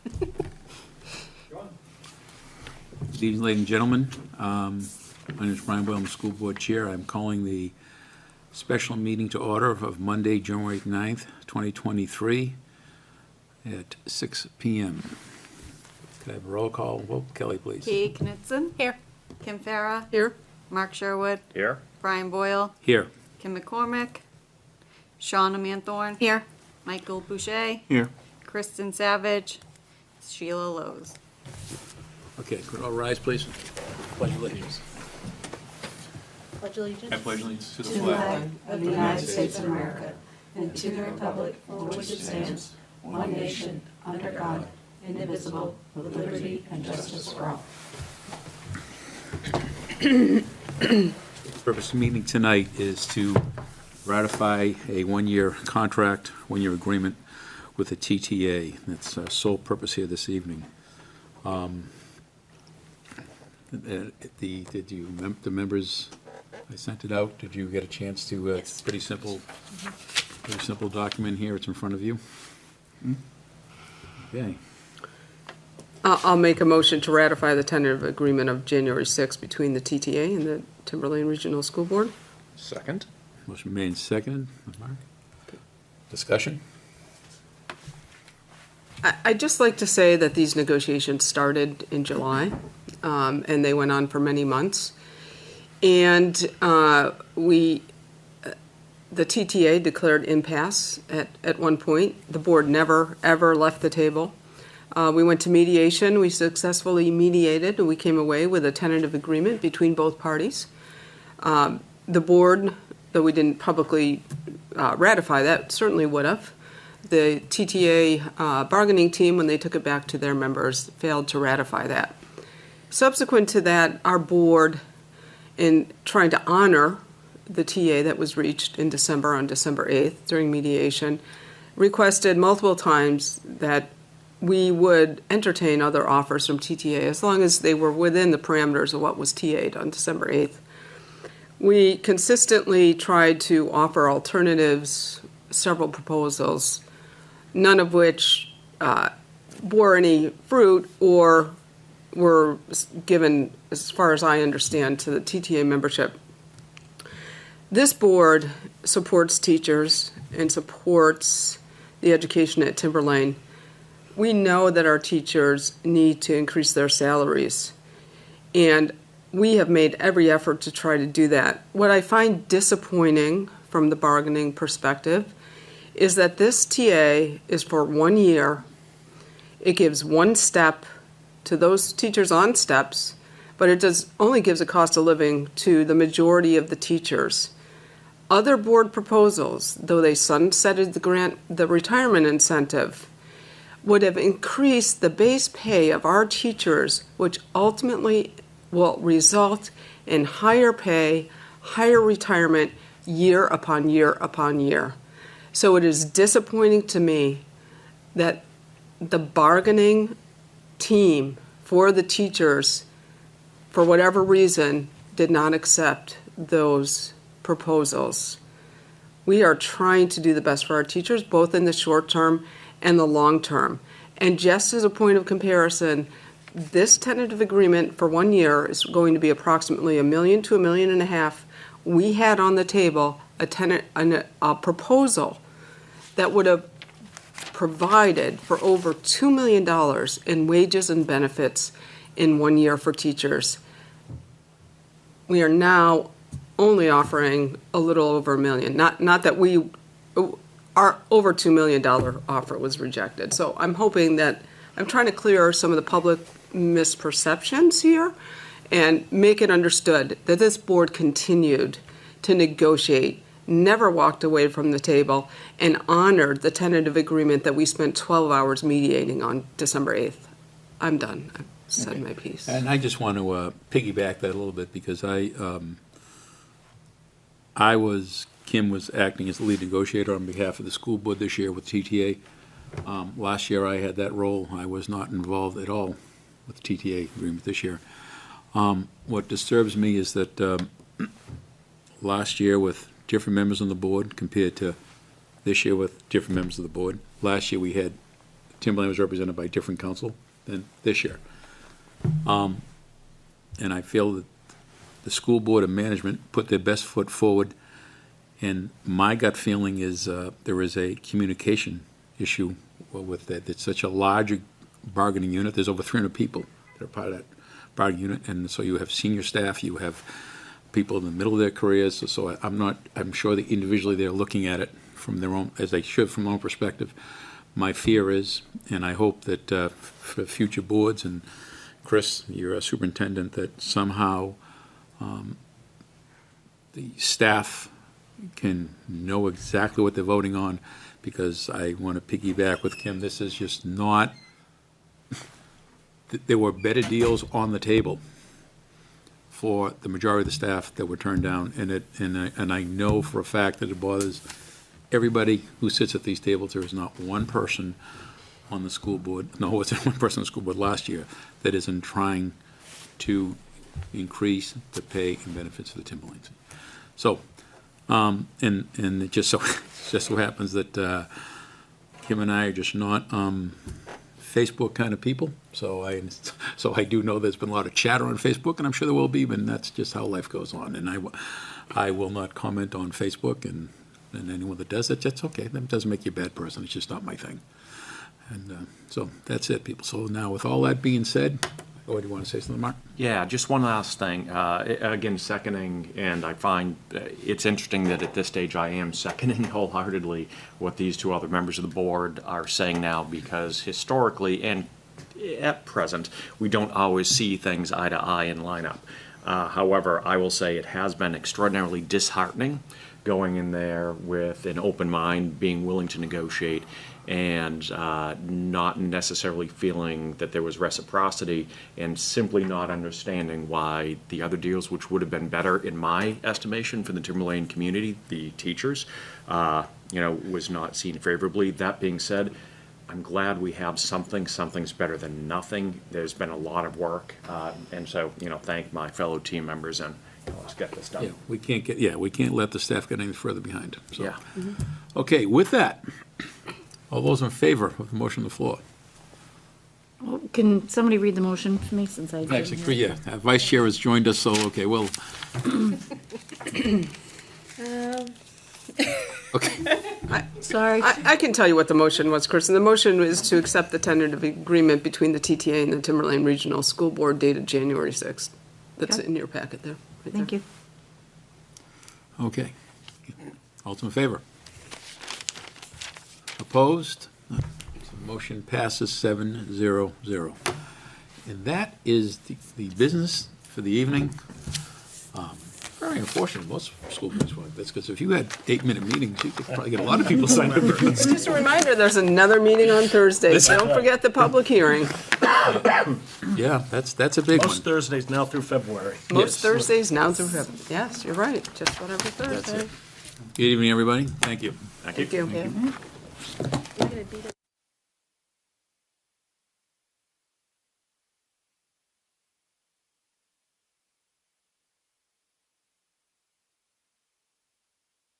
Good evening, ladies and gentlemen. My name is Brian Boyle, I'm the school board chair. I'm calling the special meeting to order of Monday, January 9th, 2023 at 6 p.m. Could I have a roll call vote? Kelly, please. Kay Knutson. Here. Kim Farah. Here. Mark Sherwood. Here. Brian Boyle. Here. Kim McCormick. Shauna Manthorn. Here. Michael Boucher. Here. Kristen Savage. Sheila Lowe's. Okay, could all rise, please? Pledge allegiance. Pledge allegiance. I pledge allegiance to the To the flag of the United States of America and to the republic for which it stands, one nation, under God, indivisible, with liberty and justice for all. The purpose of the meeting tonight is to ratify a one-year contract, one-year agreement with the TTA. That's our sole purpose here this evening. The members, I sent it out. Did you get a chance to? It's pretty simple document here. It's in front of you. Okay. I'll make a motion to ratify the tentative agreement of January 6th between the TTA and the Timberlane Regional School Board. Second. Motion made and seconded. Mark? Discussion? I'd just like to say that these negotiations started in July, and they went on for many months. And the TTA declared impasse at one point. The board never, ever left the table. We went to mediation. We successfully mediated, and we came away with a tentative agreement between both parties. The board, though we didn't publicly ratify that, certainly would have. The TTA bargaining team, when they took it back to their members, failed to ratify that. Subsequent to that, our board, in trying to honor the TA that was reached in December, on December 8th, during mediation, requested multiple times that we would entertain other offers from TTA as long as they were within the parameters of what was TA'd on December 8th. We consistently tried to offer alternatives, several proposals, none of which bore any fruit or were given, as far as I understand, to the TTA membership. This board supports teachers and supports the education at Timberlane. We know that our teachers need to increase their salaries, and we have made every effort to try to do that. What I find disappointing from the bargaining perspective is that this TA is for 1 year. It gives one step to those teachers on steps, but it only gives a cost of living to the majority of the teachers. Other board proposals, though they sunsetted the retirement incentive, would have increased the base pay of our teachers, which ultimately will result in higher pay, higher retirement, year upon year upon year. So it is disappointing to me that the bargaining team for the teachers, for whatever reason, did not accept those proposals. We are trying to do the best for our teachers, both in the short term and the long term. And just as a point of comparison, this tentative agreement for 1 year is going to be approximately $1 million to $1.5 million. We had on the table a proposal that would have provided for over $2 million in wages and benefits in 1 year for teachers. We are now only offering a little over $1 million. Not that our over $2 million offer was rejected. So I'm hoping that I'm trying to clear some of the public misperceptions here and make it understood that this board continued to negotiate, never walked away from the table, and honored the tentative agreement that we spent 12 hours mediating on December 8th. I'm done. I've said my piece. And I just want to piggyback that a little bit because Kim was acting as the lead negotiator on behalf of the school board this year with TTA. Last year I had that role. I was not involved at all with the TTA agreement this year. What disturbs me is that last year with different members on the board compared to this year with different members of the board. Last year we had Timberland was represented by a different council than this year. And I feel that the school board and management put their best foot forward, and my gut feeling is there is a communication issue with that. It's such a large bargaining unit. There's over 300 people that are part of that bargaining unit, and so you have senior staff, you have people in the middle of their careers. So I'm sure that individually they're looking at it from their own, as they should, from their own perspective. My fear is, and I hope that for future boards, and Chris, you're a superintendent, that somehow the staff can know exactly what they're voting on, because I want to piggyback with Kim. This is just not, there were better deals on the table for the majority of the staff that were turned down, and I know for a fact that it bothers everybody who sits at these tables. There is not one person on the school board, no, it wasn't one person on the school board last year, that isn't trying to increase the pay and benefits of the Timberlands. So, and it just so happens that Kim and I are just not Facebook kind of people. So I do know there's been a lot of chatter on Facebook, and I'm sure there will be, but that's just how life goes on. And I will not comment on Facebook, and anyone that does it, that's okay. That doesn't make you a bad person. It's just not my thing. And so that's it, people. So now, with all that being said, do you want to say something, Mark? Yeah, just one last thing. Again, seconding, and I find it's interesting that at this stage I am seconding wholeheartedly what these two other members of the board are saying now, because historically and at present, we don't always see things eye to eye in lineup. However, I will say it has been extraordinarily disheartening going in there with an open mind, being willing to negotiate, and not necessarily feeling that there was reciprocity, and simply not understanding why the other deals, which would have been better in my estimation for the Timberlane community, the teachers, was not seen favorably. That being said, I'm glad we have something. Something's better than nothing. There's been a lot of work, and so thank my fellow team members, and let's get this done. Yeah, we can't let the staff get any further behind. So. Yeah. Okay, with that, all those in favor of the motion on the floor? Well, can somebody read the motion for me, since I didn't Actually, hear yeah, Vice Chair has joined us, so, okay, well. Okay, it? Sorry. I can tell you what the motion was, Chris. And the motion is to accept the tentative agreement between the TTA and the Timberlane Regional School Board dated January 6th. That's Okay. in your packet there. Right Thank there. you. okay. All those in favor? Opposed? So motion passes 7-0-0. And that is the business for the evening. Very unfortunate, most school boards won't. That's because if you had 8-minute meetings, you could probably get a lot of people signed up. Just a reminder, there's another meeting on Thursday. So don't forget the public hearing. Yeah, that's a big one. Most Thursdays now through February. Most Thursdays now through February. Yes, you're right. Just about every Thursday. Good evening, everybody. Thank you. Thank you. We're gonna beat it.